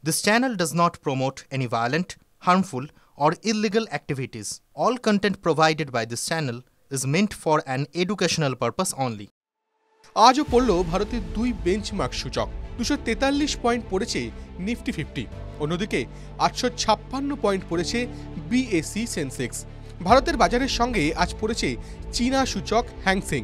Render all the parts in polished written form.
This channel does not promote any violent, harmful, or illegal activities. All content provided by this channel is meant for an educational purpose only. আজও পড়ল ভারতের দুই benchmark সূচক। 243 point পড়েছে Nifty 50, অন্যদিকে 856 point পড়েছে BSc Sensex. ভারতের বাজারের সঙ্গে আজ পড়েছে চীনা সূচক হ্যাংসেং।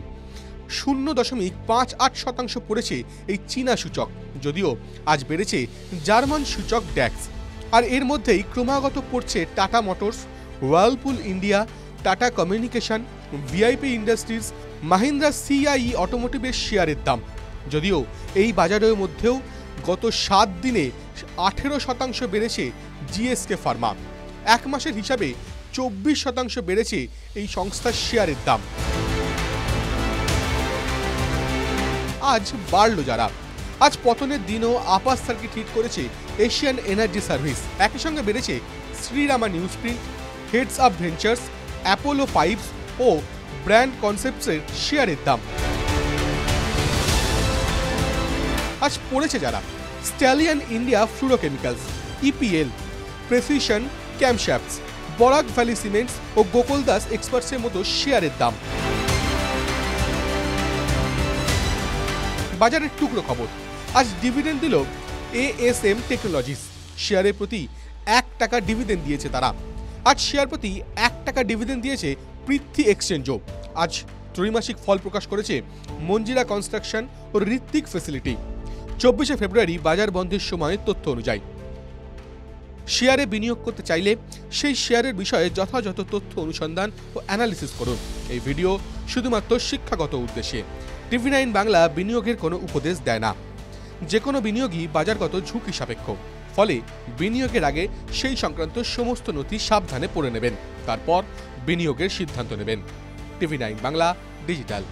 0.58% পড়েছে এই চীনা সূচক, যদিও আজ বেড়েছে জার্মান সূচক ড্যাক্স। আর এর মধ্যেই ক্রমাগত পড়ছে Tata Motors, Whirlpool India, Tata communication, VIP industries, Mahindra CI অটোমোটিভের শেয়ারের দাম। যদিও এই বাজারের মধ্যেও গত 7 দিনে 18% বেড়েছে জিএসকে ফার্মা। এক মাসের হিসাবে 24% বেড়েছে এই সংস্থার শেয়ারের দাম। আজ বাড়ল যারা। আজ পতনের দিনও আপার সার্কিট হিট করেছে এশিয়ান এনার্জি সার্ভিস। একই সঙ্গে বেড়েছে শ্রীরামা newsprint, heads up ventures, Apollo pipes ও ব্র্যান্ড কনসেপ্টসের শেয়ারের দাম। আজ পড়েছে যারা stallion India Fluorochemicals, EPL, precision ক্যামশ্যাফটস, Barak valley cements ও গোকুলদাস এক্সপার্টসের মতো শেয়ারের দাম। বাজারের টুকরো খবর। আজ ডিভিডেন্ড দিল এএসএম টেকনোলজিস। শেয়ারের প্রতি 1 টাকা ডিভিডেন্ড দিয়েছে তারা। আজ শেয়ার প্রতি 1 টাকা ডিভিডেন্ড দিয়েছে পৃথ্বী এক্সচেঞ্জও। আজ ত্রৈমাসিক ফল প্রকাশ করেছে মঞ্জিরা কনস্ট্রাকশন ও ঋত্বিক ফ্যাসিলিটি। 24শে ফেব্রুয়ারি বাজার বন্ধের সময়ের তথ্য অনুযায়ী শেয়ারে বিনিয়োগ করতে চাইলে সেই শেয়ারের বিষয়ে যথাযথ তথ্য অনুসন্ধান ও অ্যানালিসিস করুন। এই ভিডিও শুধুমাত্র শিক্ষাগত উদ্দেশ্যে। TV9 বাংলা বিনিয়োগের কোনো উপদেশ দেয় না। যে কোনো বিনিয়োগই বাজারগত ঝুঁকি সাপেক্ষ, ফলে বিনিয়োগের আগে সেই সংক্রান্ত সমস্ত নথি সাবধানে পড়ে নেবেন, তারপর বিনিয়োগের সিদ্ধান্ত নেবেন। TV9 Bangla digital.